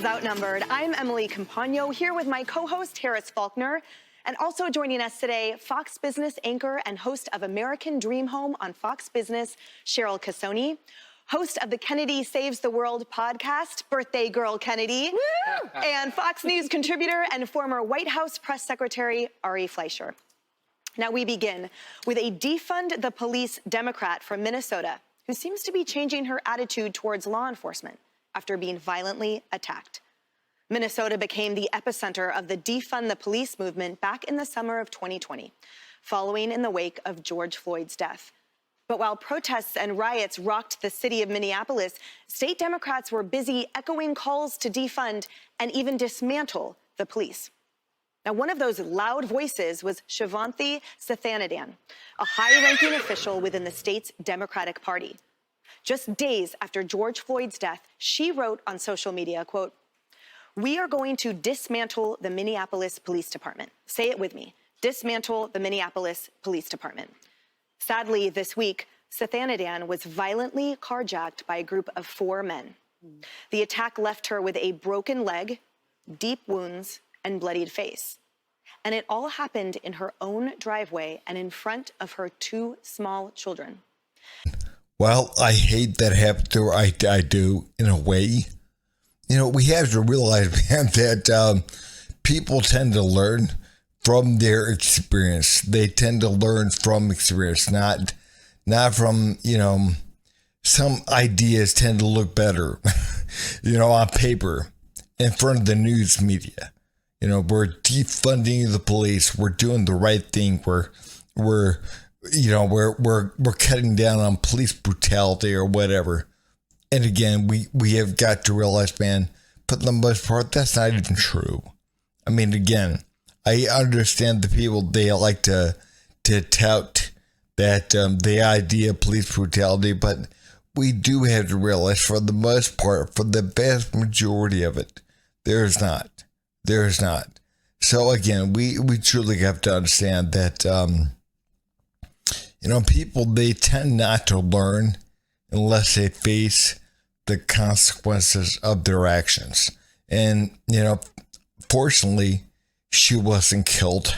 is Outnumbered. I'm Emily Campagno here with my co-host Harris Faulkner. And also joining us today, Fox Business anchor and host of American Dream Home on Fox Business, Cheryl Casoni. Host of the Kennedy Saves the World podcast, Birthday Girl Kennedy. And Fox News contributor and former White House press secretary, Ari Fleischer. Now we begin with a Defund the Police Democrat from Minnesota who seems to be changing her attitude towards law enforcement after being violently attacked. Minnesota became the epicenter of the Defund the Police movement back in the summer of 2020, following in the wake of George Floyd's death. But while protests and riots rocked the city of Minneapolis, state Democrats were busy echoing calls to defund and even dismantle the police. Now, one of those loud voices was Shivanthi Sathanandan, a high-ranking official within the state's Democratic Party. Just days after George Floyd's death, she wrote on social media, quote, "We are going to dismantle the Minneapolis Police Department." Say it with me. Dismantle the Minneapolis Police Department. Sadly, this week, Sathanandan was violently carjacked by a group of 4 men. The attack left her with a broken leg, deep wounds, and bloodied face. And it all happened in her own driveway and in front of her 2 small children. Well, I hate that happened to her. I do, in a way. You know, we have to realize, man, that people tend to learn from their experience. They tend to learn from experience, not from, some ideas tend to look better, on paper in front of the news media. We're defunding the police. We're doing the right thing. We're cutting down on police brutality or whatever. And again, we have got to realize, man, for the most part, that's not even true. I mean, again, I understand the people, they like to tout that the idea of police brutality, but we do have to realize for the most part, for the vast majority of it, there is not. So again, we truly have to understand that, people, they tend not to learn unless they face the consequences of their actions. And, fortunately, she wasn't killed.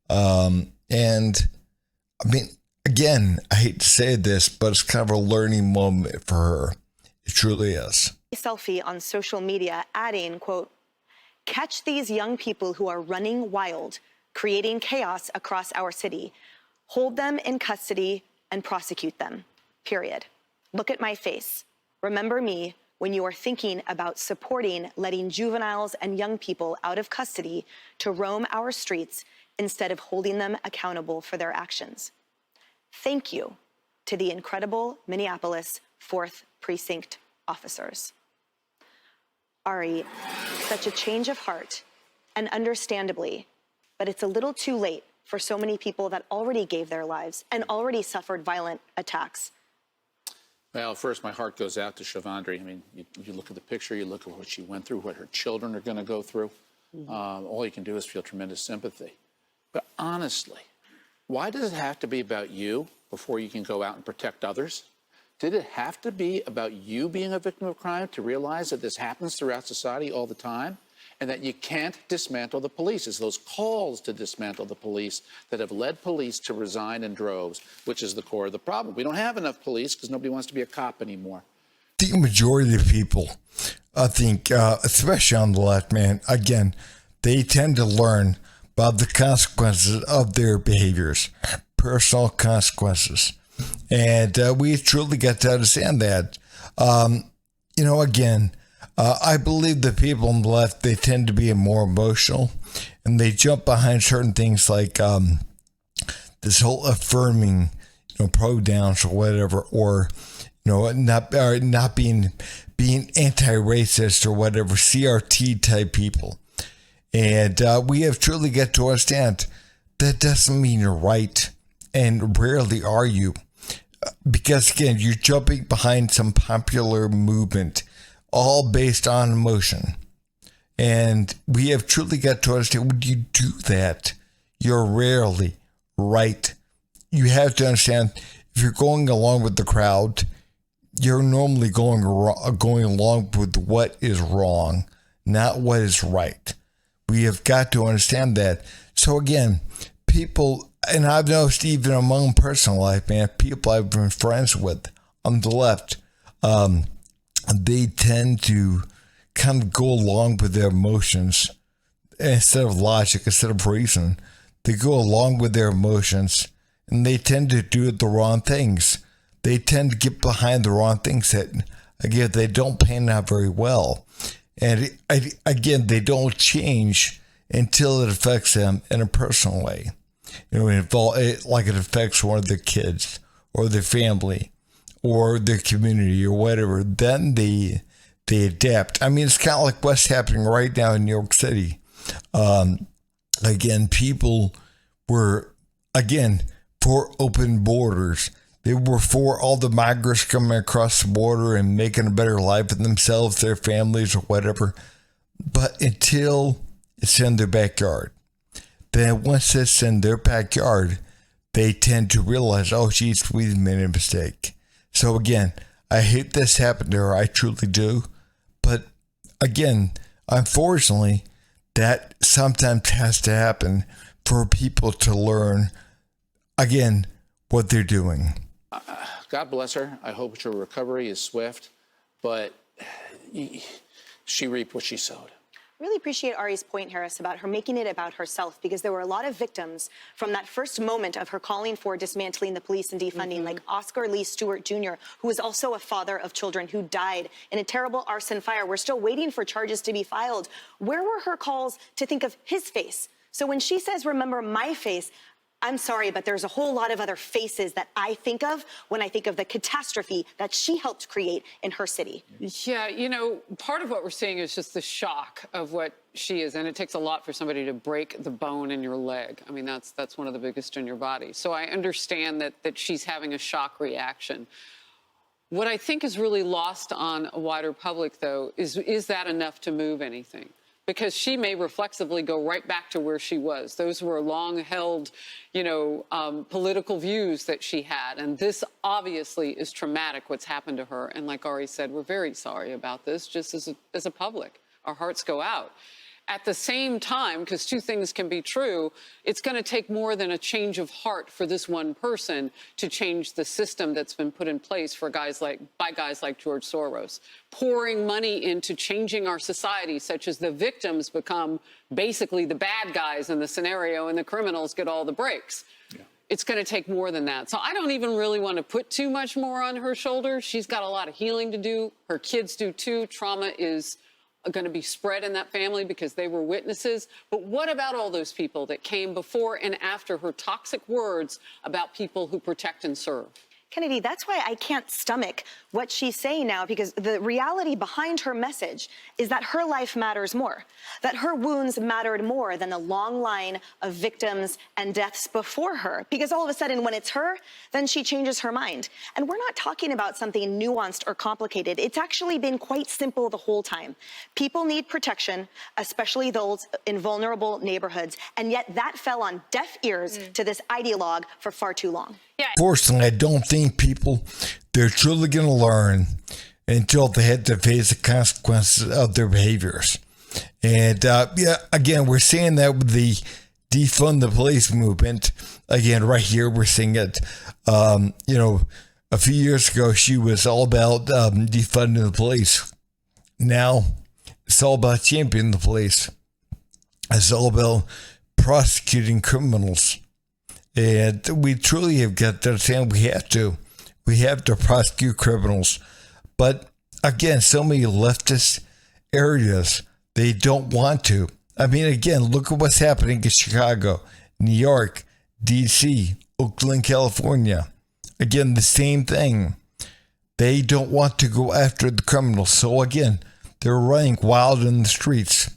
And I mean, again, I hate to say this, but it's kind of a learning moment for her. It truly is. A selfie on social media adding, quote, "Catch these young people who are running wild, creating chaos across our city. Hold them in custody and prosecute them, period. Look at my face. Remember me when you are thinking about supporting letting juveniles and young people out of custody to roam our streets instead of holding them accountable for their actions. Thank you to the incredible Minneapolis 4th Precinct officers." Ari, such a change of heart, and understandably, but it's a little too late for so many people that already gave their lives and already suffered violent attacks. Well, first, my heart goes out to Shivanthi. I mean, you look at the picture, you look at what she went through, what her children are going to go through. All you can do is feel tremendous sympathy. But honestly, why does it have to be about you before you can go out and protect others? Did it have to be about you being a victim of crime to realize that this happens throughout society all the time? And that you can't dismantle the police? It's those calls to dismantle the police that have led police to resign in droves, which is the core of the problem. We don't have enough police because nobody wants to be a cop anymore. The majority of people, I think, especially on the left, man, again, they tend to learn about the consequences of their behaviors, personal consequences. And we truly got to understand that. Again, I believe the people on the left, they tend to be more emotional and they jump behind certain things like this whole affirming, pronouns or whatever, or, not being anti-racist or whatever, CRT type people. And we have truly got to understand that doesn't mean you're right, and rarely are you. Because again, you're jumping behind some popular movement, all based on emotion. And we have truly got to understand, when you do that, you're rarely right. You have to understand, if you're going along with the crowd, you're normally going along with what is wrong, not what is right. We have got to understand that. So again, people, and I've noticed even among personal life, man, people I've been friends with on the left, they tend to kind of go along with their emotions instead of logic, instead of reason. They go along with their emotions, and they tend to do the wrong things. They tend to get behind the wrong things that, again, they don't pan out very well. And again, they don't change until it affects them in a personal way. Like it affects one of their kids or their family or their community or whatever. Then they adapt. I mean, it's kind of like what's happening right now in New York City. Again, people were, for open borders. They were for all the migrants coming across the border and making a better life for themselves, their families, or whatever. But until it's in their backyard. Then once it's in their backyard, they tend to realize, oh, geez, we made a mistake. So again, I hate this happened to her. I truly do. But again, unfortunately, that sometimes has to happen for people to learn, again, what they're doing. God bless her. I hope her recovery is swift, but she reaped what she sowed. Really appreciate Ari's point, Harris, about her making it about herself, because there were a lot of victims from that first moment of her calling for dismantling the police and defunding, like Oscar Lee Stewart Jr., who was also a father of children who died in a terrible arson fire. We're still waiting for charges to be filed. Where were her calls to think of his face? So when she says, remember my face, I'm sorry, but there's a whole lot of other faces that I think of when I think of the catastrophe that she helped create in her city. Yeah, part of what we're seeing is just the shock of what she is. And it takes a lot for somebody to break the bone in your leg. I mean, that's one of the biggest in your body. So I understand that she's having a shock reaction. What I think is really lost on a wider public, though, is that enough to move anything? Because she may reflexively go right back to where she was. Those were long-held, political views that she had. And this obviously is traumatic, what's happened to her. And like Ari said, we're very sorry about this, just as a public. Our hearts go out. At the same time, because two things can be true, it's going to take more than a change of heart for this one person to change the system that's been put in place by guys like George Soros, pouring money into changing our society, such as the victims become basically the bad guys in the scenario and the criminals get all the breaks. Yeah. It's going to take more than that. So I don't even really want to put too much more on her shoulders. She's got a lot of healing to do. Her kids do too. Trauma is going to be spread in that family because they were witnesses. But what about all those people that came before and after her toxic words about people who protect and serve? Kennedy, that's why I can't stomach what she's saying now, because the reality behind her message is that her life matters more, that her wounds mattered more than the long line of victims and deaths before her. Because all of a sudden, when it's her, then she changes her mind. And we're not talking about something nuanced or complicated. It's actually been quite simple the whole time. People need protection, especially those in vulnerable neighborhoods. And yet that fell on deaf ears to this ideologue for far too long. Yeah. Fortunately, I don't think they're truly going to learn until they have to face the consequences of their behaviors. And again, we're seeing that with the defund the police movement. Again, right here, we're seeing it. A few years ago, she was all about defunding the police. Now, it's all about championing the police. It's all about prosecuting criminals. And we truly have got to understand we have to prosecute criminals. But again, so many leftist areas, they don't want to. I mean, again, look at what's happening in Chicago, New York, D.C., Oakland, California. Again, the same thing. They don't want to go after the criminals. So again, they're running wild in the streets.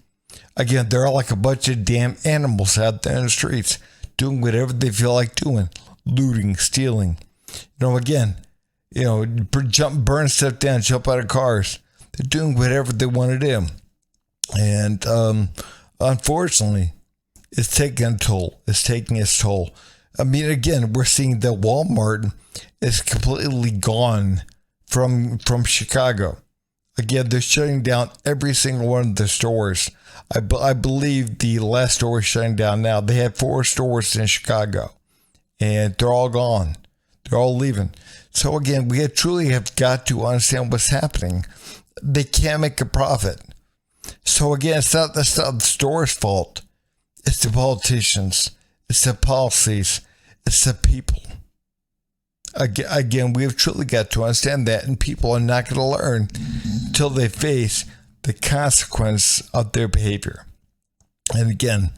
Again, they're like a bunch of damn animals out there in the streets, doing whatever they feel like doing, looting, stealing. Again, burn stuff down, jump out of cars. They're doing whatever they want to do. And unfortunately, it's taking a toll. It's taking its toll. I mean, again, we're seeing that Walmart is completely gone from Chicago. Again, they're shutting down every single one of the stores. I believe the last store is shutting down now. They had 4 stores in Chicago, and they're all gone. They're all leaving. So again, we truly have got to understand what's happening. They can't make a profit. So again, that's not the store's fault. It's the politicians. It's the policies. It's the people. Again, we have truly got to understand that, and people are not going to learn until they face the consequence of their behavior. And again,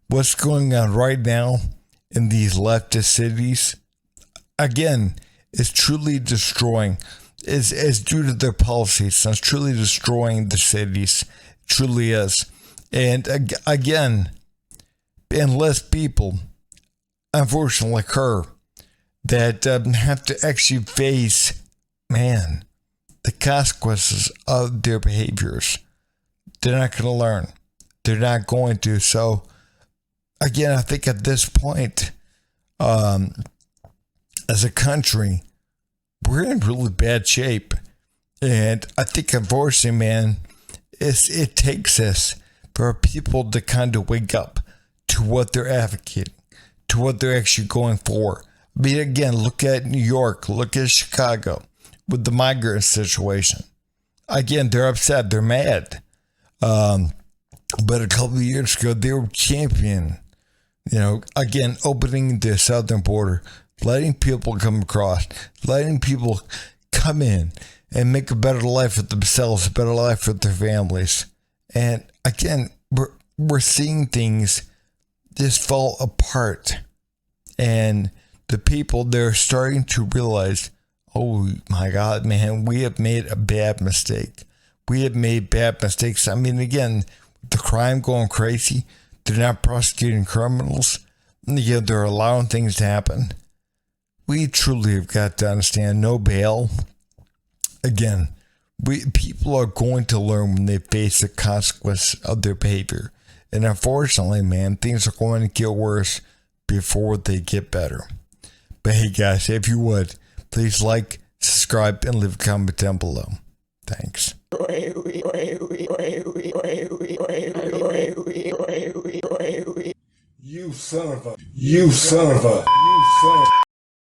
what's going on right now in these leftist cities, again, is truly destroying, is due to their policies. It's truly destroying the cities. It truly is. And again, unless people, unfortunately, like her, that have to actually face, the consequences of their behaviors, they're not going to learn. They're not going to. So, again, I think at this point, as a country, we're in really bad shape. And I think, unfortunately, man, it takes us for people to kind of wake up to what they're advocating, to what they're actually going for. I mean, again, look at New York, look at Chicago with the migrant situation. Again, they're upset, they're mad. But a couple of years ago, they were championing, again, opening the southern border, letting people come across, letting people come in and make a better life for themselves, a better life for their families. And again, we're seeing things just fall apart. And the people, they're starting to realize, oh my God, man, we have made a bad mistake. We have made bad mistakes. I mean, again, the crime going crazy, they're not prosecuting criminals. They're allowing things to happen. We truly have got to understand, no bail. Again, people are going to learn when they face the consequence of their behavior. And unfortunately, man, things are going to get worse before they get better. But hey, guys, if you would, please like, subscribe, and leave a comment down below. Thanks. You son of a